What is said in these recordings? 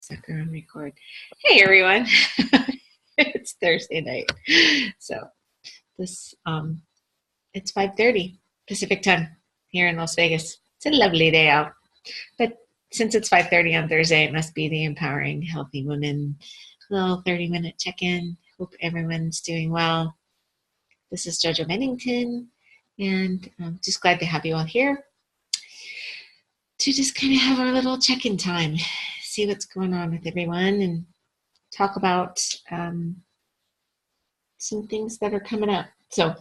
Sucker on record. Hey everyone. It's Thursday night. So this it's 5:30 Pacific time here in Las Vegas. It's a lovely day out. But since it's 5:30 on Thursday, it must be the Empowering Healthy Women little 30-minute check-in. Hope everyone's doing well. This is JoJo Bennington, and I'm just glad to have you all here to just kind of have our little check-in time, see what's going on with everyone, and talk about some things that are coming up. So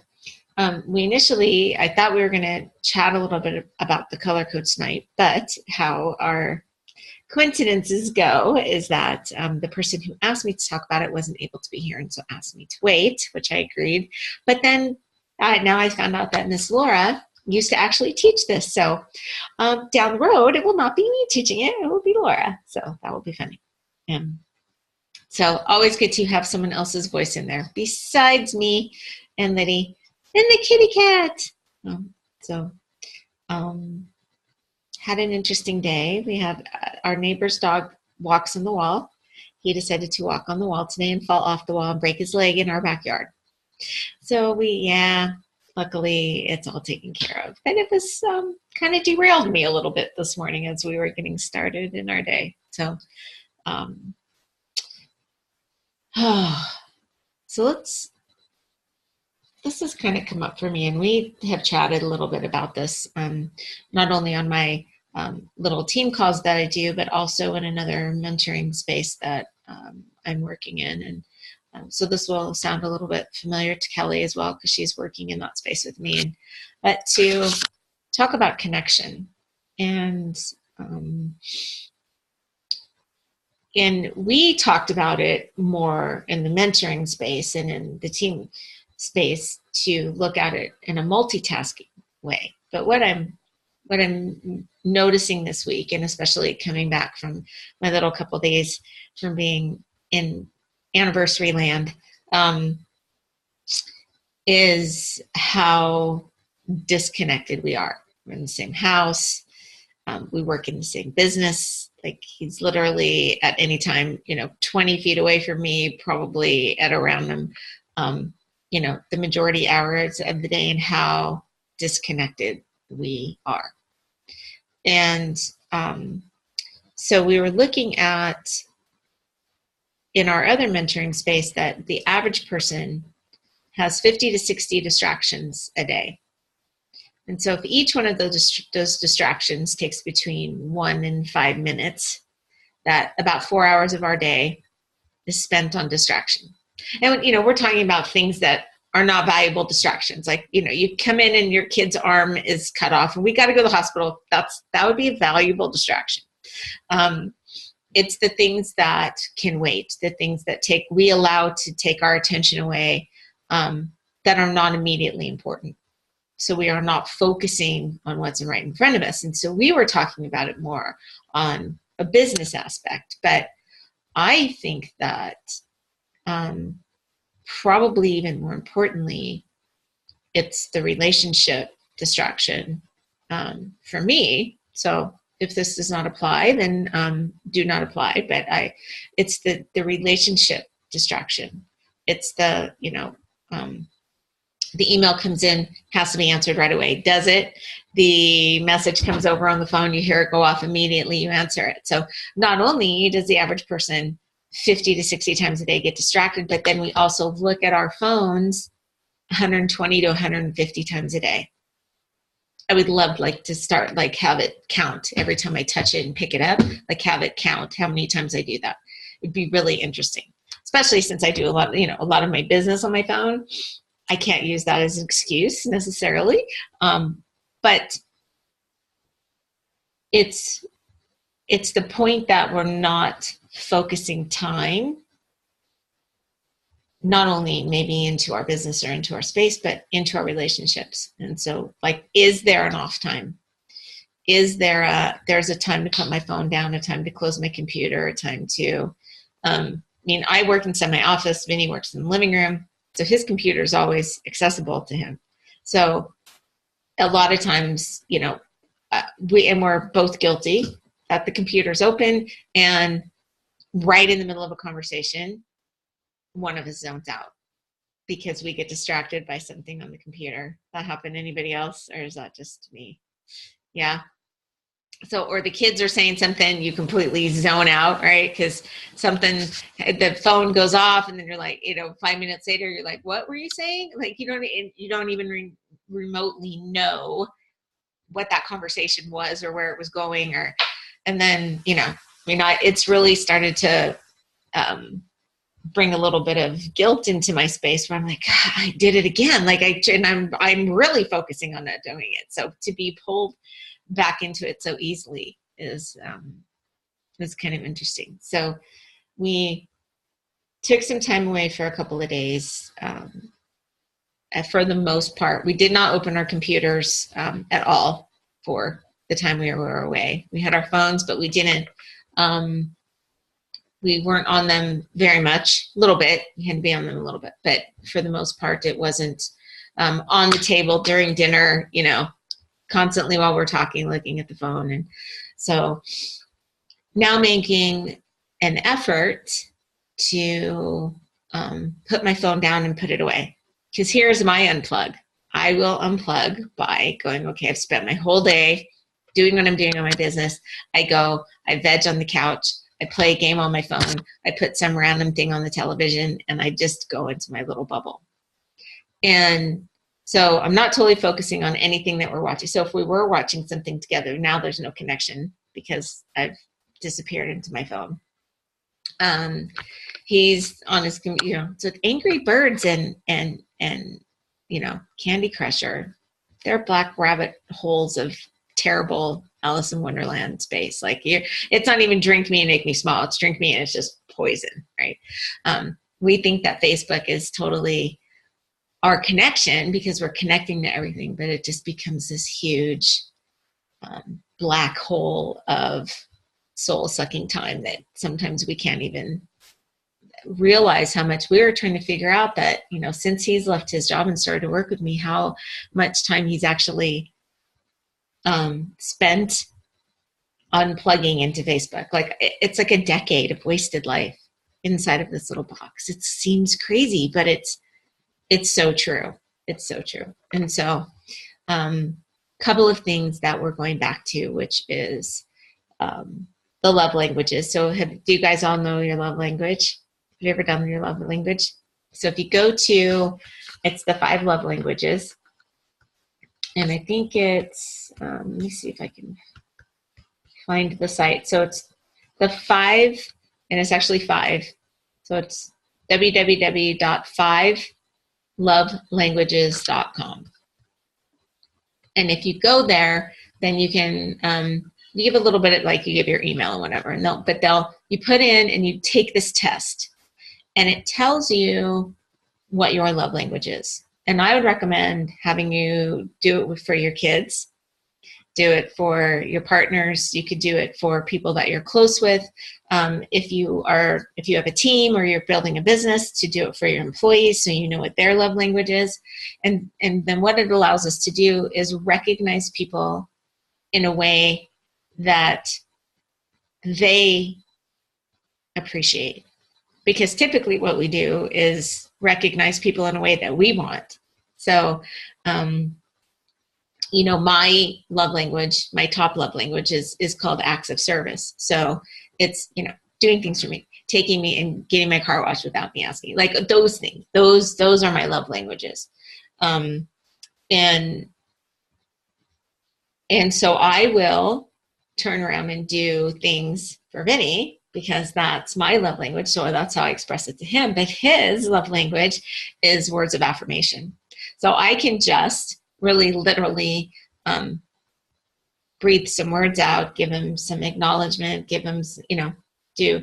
I thought we were going to chat a little bit about the color codes tonight, but how our coincidences go is that the person who asked me to talk about it wasn't able to be here, and so asked me to wait, which I agreed. But then now I found out that Miss Laura used to actually teach this. So down the road, it will not be me teaching it. It will be Laura. So that will be funny. So always good to have someone else's voice in there besides me and Liddy and the kitty cat. Had an interesting day. We have our neighbor's dog walks on the wall. He decided to walk on the wall today and fall off the wall and break his leg in our backyard. So luckily it's all taken care of. But it was kind of derailed me a little bit this morning as we were getting started in our day. So this has kind of come up for me, and we have chatted a little bit about this, not only on my little team calls that I do, but also in another mentoring space that I'm working in. And so this will sound a little bit familiar to Kelly as well, because she's working in that space with me. But to talk about connection, and we talked about it more in the mentoring space and in the team space to look at it in a multitasking way. But what I'm noticing this week, and especially coming back from my little couple days from being in anniversary land, is how disconnected we are. We're in the same house. We work in the same business. Like, he's literally at any time, 20 feet away from me, probably at around him, the majority hours of the day, and how disconnected we are. And so we were looking at, in our other mentoring space, that the average person has 50 to 60 distractions a day. And so if each one of those distractions takes between 1 and 5 minutes, that about 4 hours of our day is spent on distraction. And, we're talking about things that are not valuable distractions. Like, you come in and your kid's arm is cut off and we got to go to the hospital. That would be a valuable distraction. It's the things that can wait, the things that we allow to take our attention away, that are not immediately important. So we are not focusing on what's right in front of us. And so we were talking about it more on a business aspect. But I think that probably even more importantly, it's the relationship distraction for me. So if this does not apply, then do not apply. But it's the relationship distraction. It's the email comes in, has to be answered right away. Does it? The message comes over on the phone, you hear it go off immediately, you answer it. So not only does the average person 50 to 60 times a day get distracted, but then we also look at our phones 120 to 150 times a day. I would love to start, have it count every time I touch it and pick it up, have it count how many times I do that. It'd be really interesting, especially since I do a lot of my business on my phone. I can't use that as an excuse necessarily, but it's the point that we're not focusing time, not only maybe into our business or into our space, but into our relationships. And so, is there an off time? Is there's a time to put my phone down, a time to close my computer, a time to, I work inside my office, Vinny works in the living room. So his computer is always accessible to him. So a lot of times, we're both guilty that the computer's open and right in the middle of a conversation, one of us zones out because we get distracted by something on the computer. That happen to anybody else, or is that just me? Yeah. So, or the kids are saying something, you completely zone out, right? Because something, the phone goes off, and then you're like, 5 minutes later, you're like, what were you saying? Like, you don't even remotely know what that conversation was or where it was going, and then, it's really started to bring a little bit of guilt into my space where I'm like, God, I did it again. Like I'm really focusing on not doing it. So to be pulled back into it so easily is kind of interesting. So we took some time away for a couple of days. For the most part, we did not open our computers at all for the time we were away. We had our phones, but we didn't. We weren't on them very much. A little bit. We had to be on them a little bit, but for the most part, it wasn't on the table during dinner. Constantly while we're talking, looking at the phone, and so now making an effort to put my phone down and put it away. Because here's my unplug. I will unplug by going, okay, I've spent my whole day doing what I'm doing on my business. I go, I veg on the couch, I play a game on my phone, I put some random thing on the television, and I just go into my little bubble. And so I'm not totally focusing on anything that we're watching. So if we were watching something together, now there's no connection because I've disappeared into my phone. He's on his, so Angry Birds and Candy Crusher, they're black rabbit holes of terrible Alice in Wonderland space. Like it's not even drink me and make me smile. It's drink me and it's just poison, right? We think that Facebook is totally our connection because we're connecting to everything, but it just becomes this huge black hole of soul-sucking time that sometimes we can't even realize how much. We were trying to figure out that, since he's left his job and started to work with me, how much time he's actually spent unplugging into Facebook. Like it's like a decade of wasted life inside of this little box. It seems crazy, but it's so true. It's so true. And so couple of things that we're going back to, which is the love languages. So do you guys all know your love language? Have you ever done your love language? So if you go to, it's the 5 love languages. And I think it's, let me see if I can find the site. So it's the 5, and it's actually 5. So it's www.5lovelanguages.com. And if you go there, then you can, you give a little bit of, like, you give your email and whatever, and you put in and you take this test, and it tells you what your love language is. And I would recommend having you do it for your kids, do it for your partners. You could do it for people that you're close with. If you have a team or you're building a business, to do it for your employees so you know what their love language is. And then what it allows us to do is recognize people in a way that they appreciate. Because typically what we do is recognize people in a way that we want. So, my love language, my top love language is called acts of service. So it's, doing things for me, taking me and getting my car washed without me asking, like those things, those are my love languages. And so I will turn around and do things for Vinny because that's my love language. So that's how I express it to him. But his love language is words of affirmation. So I can just really literally breathe some words out, give him some acknowledgement, give him, do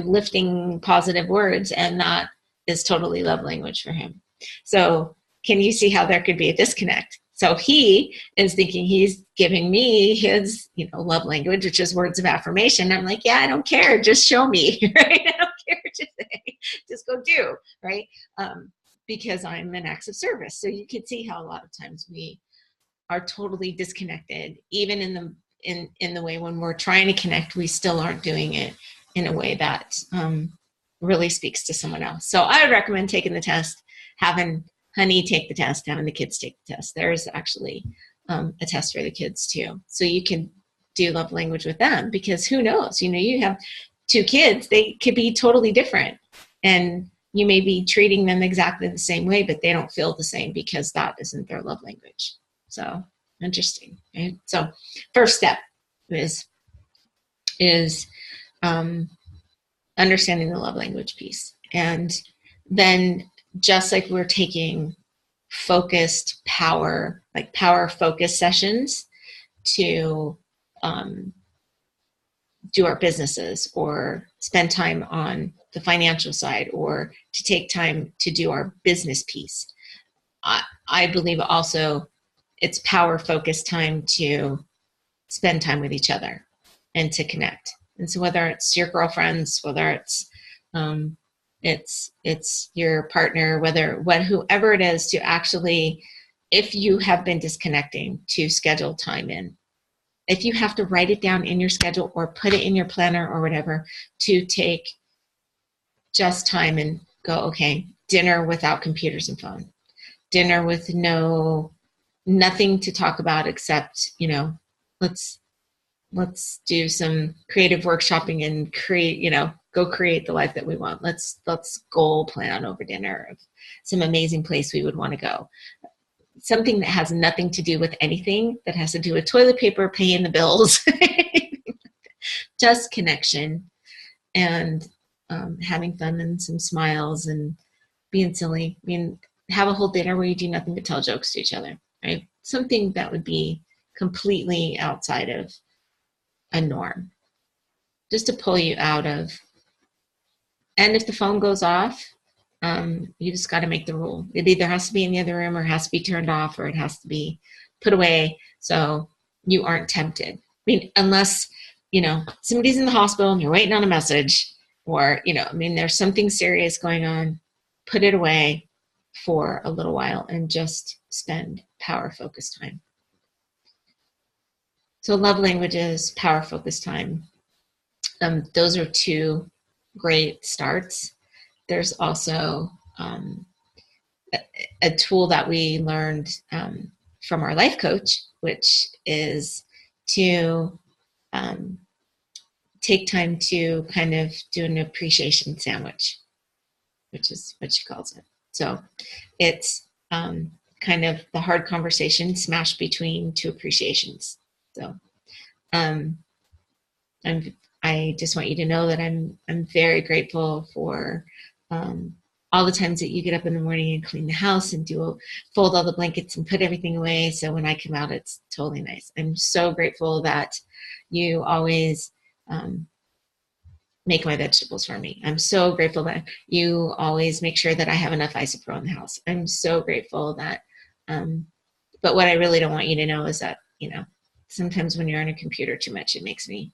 lifting positive words. And that is totally love language for him. So can you see how there could be a disconnect? So he is thinking he's giving me his, love language, which is words of affirmation. I'm like, yeah, I don't care. Just show me, right? I don't care. Just go do, right? Because I'm an acts of service. So you can see how a lot of times we are totally disconnected, even in the way when we're trying to connect, we still aren't doing it in a way that really speaks to someone else. So I would recommend taking the test, having Honey take the test, having the kids take the test. There's actually a test for the kids too. So you can do love language with them, because who knows, you have 2 kids, they could be totally different. And you may be treating them exactly the same way, but they don't feel the same because that isn't their love language. So interesting. Right? So first step is understanding the love language piece. And then just like we're taking focused power, like power focus sessions to do our businesses, or spend time on the financial side, or to take time to do our business piece. I believe also it's power focused time to spend time with each other and to connect. And so whether it's your girlfriends, whether it's your partner, whoever it is, to actually, if you have been disconnecting, to schedule time in. If you have to write it down in your schedule or put it in your planner or whatever, to take just time and go, okay, dinner without computers and phone, dinner with nothing to talk about except, let's do some creative workshopping and go create the life that we want. Let's goal plan over dinner of some amazing place we would want to go. Something that has nothing to do with anything, that has to do with toilet paper, paying the bills, just connection, and having fun and some smiles and being silly. Have a whole dinner where you do nothing but tell jokes to each other, right? Something that would be completely outside of a norm, just to pull you out of. And if the phone goes off, you just got to make the rule. It either has to be in the other room, or has to be turned off, or it has to be put away so you aren't tempted. Unless, somebody's in the hospital and you're waiting on a message, or, there's something serious going on, put it away for a little while and just spend power focused time. So love languages, power focused time. Those are 2 great starts. There's also a tool that we learned from our life coach, which is to take time to kind of do an appreciation sandwich, which is what she calls it. So it's kind of the hard conversation smashed between 2 appreciations. So I just want you to know that I'm very grateful for all the times that you get up in the morning and clean the house and fold all the blankets and put everything away. So when I come out, it's totally nice. I'm so grateful that you always make my vegetables for me. I'm so grateful that you always make sure that I have enough isopro in the house. I'm so grateful that, but what I really don't want you to know is that, sometimes when you're on a computer too much, it makes me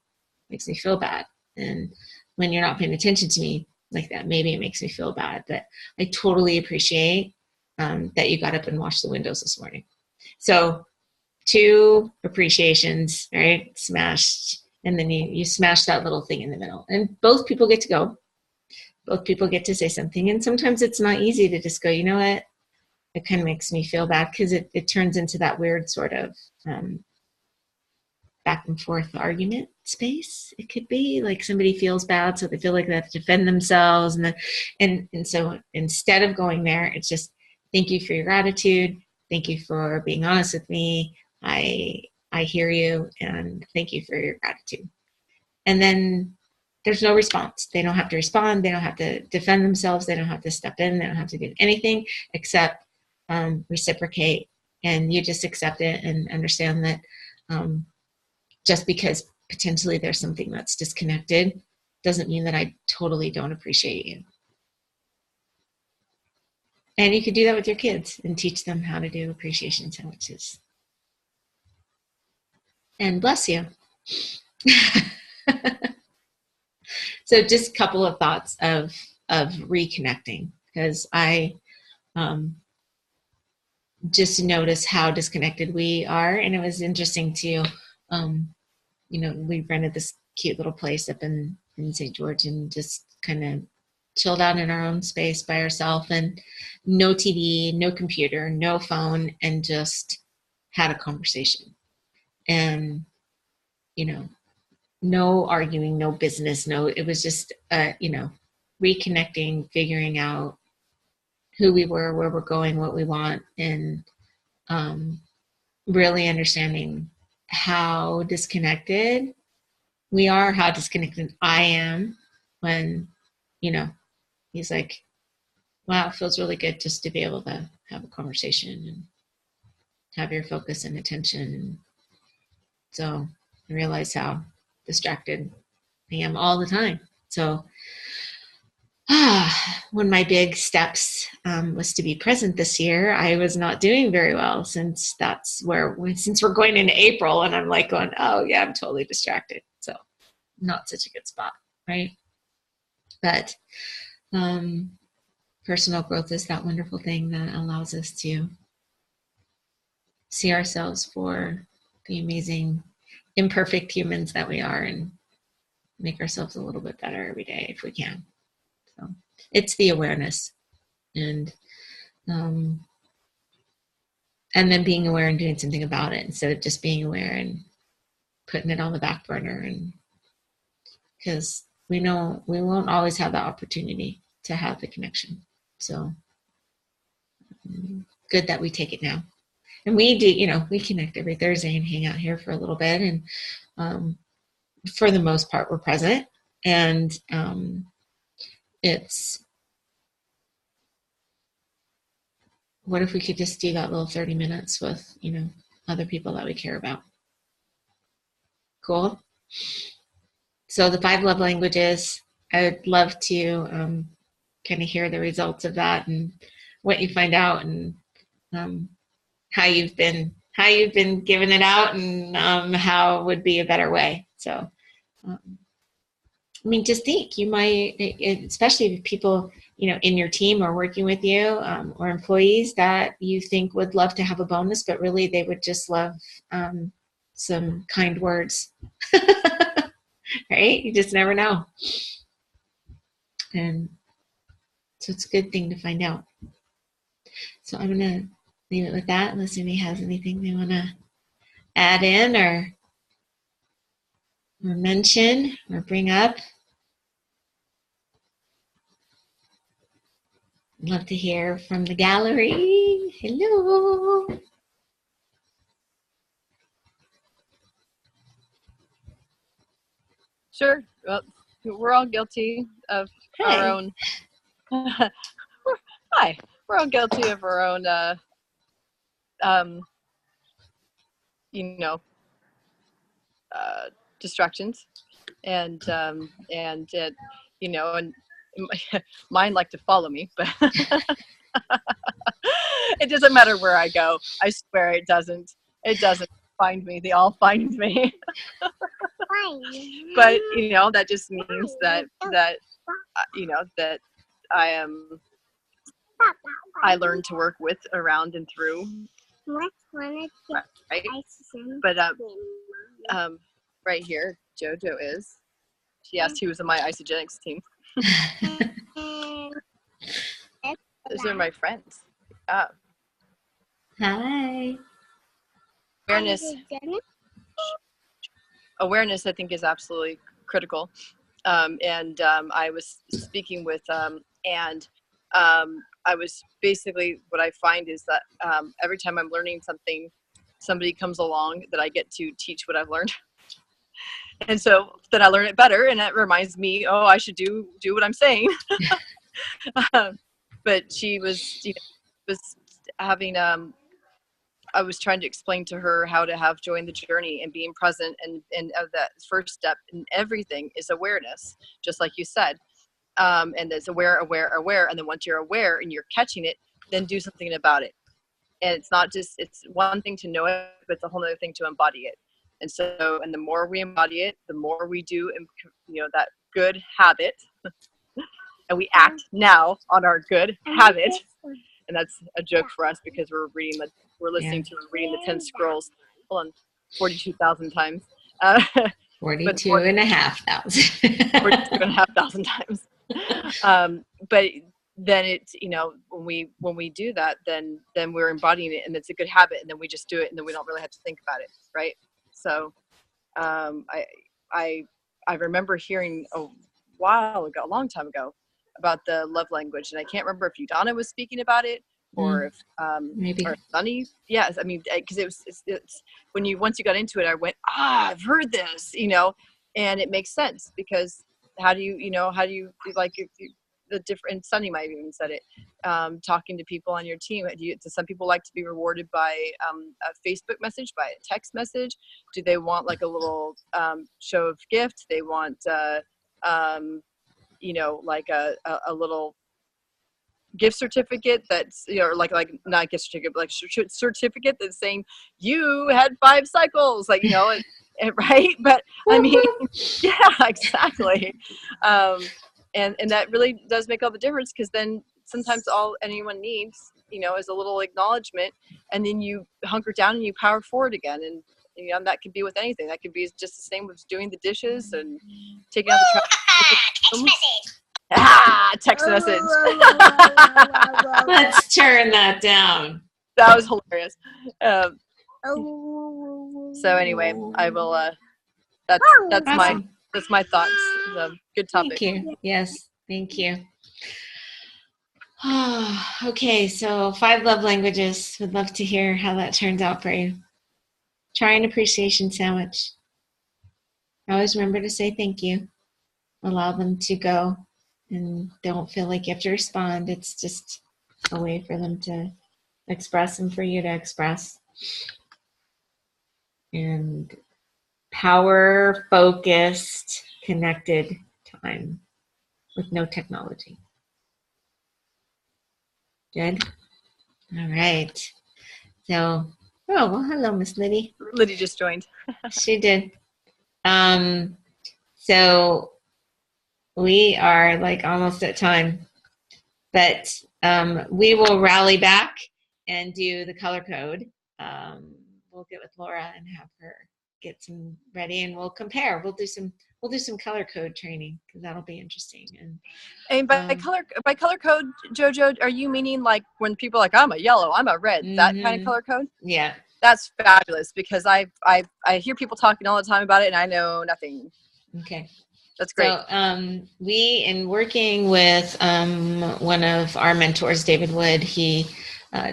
feel bad. And when you're not paying attention to me like that, maybe it makes me feel bad. But I totally appreciate that you got up and washed the windows this morning. So 2 appreciations, right? Smashed. And then you smash that little thing in the middle. And both people get to go. Both people get to say something. And sometimes it's not easy to just go, you know what? It kind of makes me feel bad, because it turns into that weird sort of back and forth argument space. It could be like somebody feels bad, so they feel like they have to defend themselves. And so instead of going there, it's just, thank you for your gratitude. Thank you for being honest with me. I hear you, and thank you for your gratitude. And then there's no response. They don't have to respond. They don't have to defend themselves. They don't have to step in. They don't have to do anything except reciprocate. And you just accept it and understand that just because potentially there's something that's disconnected doesn't mean that I totally don't appreciate you. And you could do that with your kids and teach them how to do appreciation sandwiches. And bless you. So just a couple of thoughts of reconnecting, because I just noticed how disconnected we are. And it was interesting to, we rented this cute little place up in in St. George and just kind of chilled out in our own space by ourselves, and no TV, no computer, no phone, and just had a conversation. And, no arguing, no business, it was just, reconnecting, figuring out who we were, where we're going, what we want, and really understanding how disconnected we are, how disconnected I am when, he's like, wow, it feels really good just to be able to have a conversation and have your focus and attention. And so I realize how distracted I am all the time. So one of my big steps was to be present this year. I was not doing very well since we're going into April, and I'm like going, oh yeah, I'm totally distracted. So not such a good spot, right? But personal growth is that wonderful thing that allows us to see ourselves for the amazing, imperfect humans that we are, and make ourselves a little bit better every day if we can. So it's the awareness, and then being aware and doing something about it instead of just being aware and putting it on the back burner. And because we know we won't always have the opportunity to have the connection. So good that we take it now. And we do, we connect every Thursday and hang out here for a little bit. And for the most part, we're present. And it's, what if we could just do that little 30 minutes with, other people that we care about? Cool. So the 5 love languages, I would love to kind of hear the results of that and what you find out, and how you've been giving it out, and how would be a better way. So, just think, you might, especially if people, in your team or working with you, or employees that you think would love to have a bonus, but really they would just love some kind words, right? You just never know. And so it's a good thing to find out. So I'm going to leave it with that, unless anybody has anything they want to add in or mention or bring up. I'd love to hear from the gallery. Hello. Sure. Well, we're all guilty of our own. Hi. We're all guilty of our own, distractions, and it, and mine like to follow me, but it doesn't matter where I go. I swear it doesn't find me. They all find me. But that just means that that I learned to work with, around, and through. Right? But right here, JoJo is. She asked who was on my isogenics team. Those are my friends. Hi. Awareness, I think, is absolutely critical. And I was speaking with, and I was basically, what I find is that every time I'm learning something, somebody comes along that I get to teach what I've learned. And so then I learn it better, and that reminds me, I should do what I'm saying. But she was, was having, I was trying to explain to her how to have joy in the journey and being present, and that first step in everything is awareness, just like you said. And it's aware. And then once you're aware and you're catching it, then do something about it. And it's not just, it's one thing to know it, but it's a whole other thing to embody it. And so, and the more we embody it, the more we do, that good habit, and we act now on our good habit. And that's a joke for us, because we're listening to the 10 scrolls, 42,000 times. but 42,500. 42,500 times. But then it's, when we do that, then we're embodying it, and it's a good habit, and then we just do it, and then we don't really have to think about it, right? So I remember hearing a long time ago, about the love language, and I can't remember if Donna was speaking about it, or if maybe, or Sunny. Yes, I mean, because it's once you got into it, I went, I've heard this, and it makes sense, because how do you like the different, Sunny might have even said it, talking to people on your team. Do some people like to be rewarded by a Facebook message, by a text message? Do they want like a little show of gift? They want like a little gift certificate that's, like not gift certificate, but like certificate that's saying you had 5 cycles, like, right? But I mean, yeah, exactly. And that really does make all the difference, because then sometimes all anyone needs, is a little acknowledgement, and then you hunker down and you power forward again. And that could be with anything. That could be just the same with doing the dishes and taking out the trash. Text message. let's turn that down. That was hilarious. So anyway, I will. That's Awesome. my thoughts. It's a good topic. Thank you. Yes, thank you. Okay, so 5 love languages. Would love to hear how that turns out for you. Try an appreciation sandwich. Always remember to say thank you. Allow them to go, and don't feel like you have to respond. It's just a way for them to express and for you to express. And power focused, connected time with no technology. Good. All right. So, hello, Miss Liddy. Liddy just joined. She did. So we are like almost at time, but we will rally back and do the color code. We'll get with Laura and have her get some ready, and we'll compare. We'll do some color code training, because that'll be interesting. And by color code, Jojo, are you meaning like when people are like, I'm a yellow, I'm a red, that kind of color code? Yeah. That's fabulous, because I hear people talking all the time about it, and I know nothing. Okay. That's great. So we, in working with one of our mentors, David Wood, he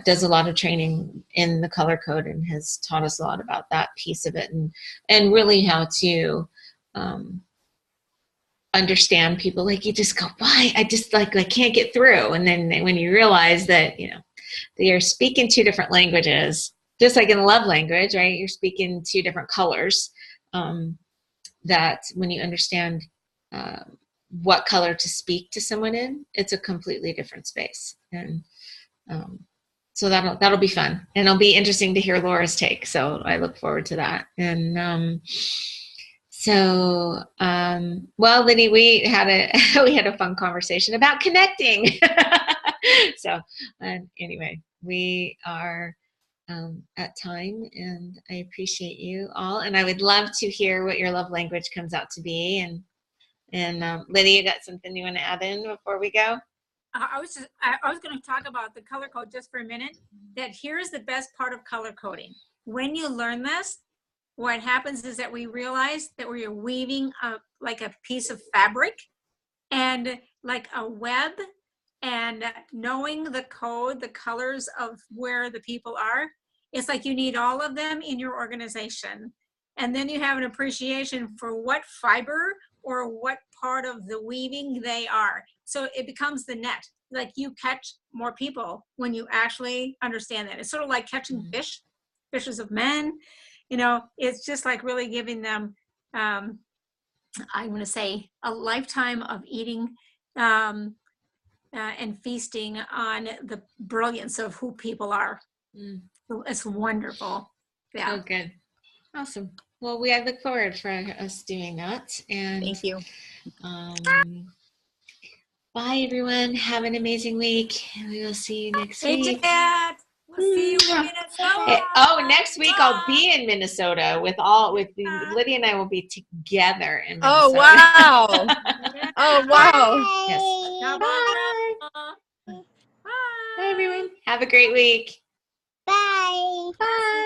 does a lot of training in the color code and has taught us a lot about that piece of it, and really how to understand people. Like, you just go, why? I just I can't get through. And then when you realize that, they are speaking 2 different languages, just like in the love language, right? You're speaking 2 different colors. That when you understand what color to speak to someone in, it's a completely different space. And so that'll be fun, and it'll be interesting to hear Laura's take. So I look forward to that. And well, Liddy, we had a fun conversation about connecting. So anyway, we are at time, and I appreciate you all, and I would love to hear what your love language comes out to be. And Liddy, you got something you want to add in before we go? I was going to talk about the color code just for a minute. That here's the best part of color coding. When you learn this, what happens is that we realize that we're weaving like a piece of fabric, and like a web, and knowing the code, the colors of where the people are. It's like you need all of them in your organization. And then you have an appreciation for what fiber or what part of the weaving they are. So it becomes the net. Like, you catch more people when you actually understand that. It's sort of like catching fishes of men. It's just like really giving them, I'm going to say, a lifetime of eating and feasting on the brilliance of who people are. It's wonderful. Yeah. Oh, good. Awesome. Well, I look forward for us doing that. And thank you. Bye, everyone. Have an amazing week. We will see you next week. Dad. We'll see you in Minnesota. Hey, next week I'll be in Minnesota with Lydia and I will be together in Minnesota. Oh, wow. Oh, wow. Yes. Bye. Bye, everyone. Have a great week. Bye. Bye.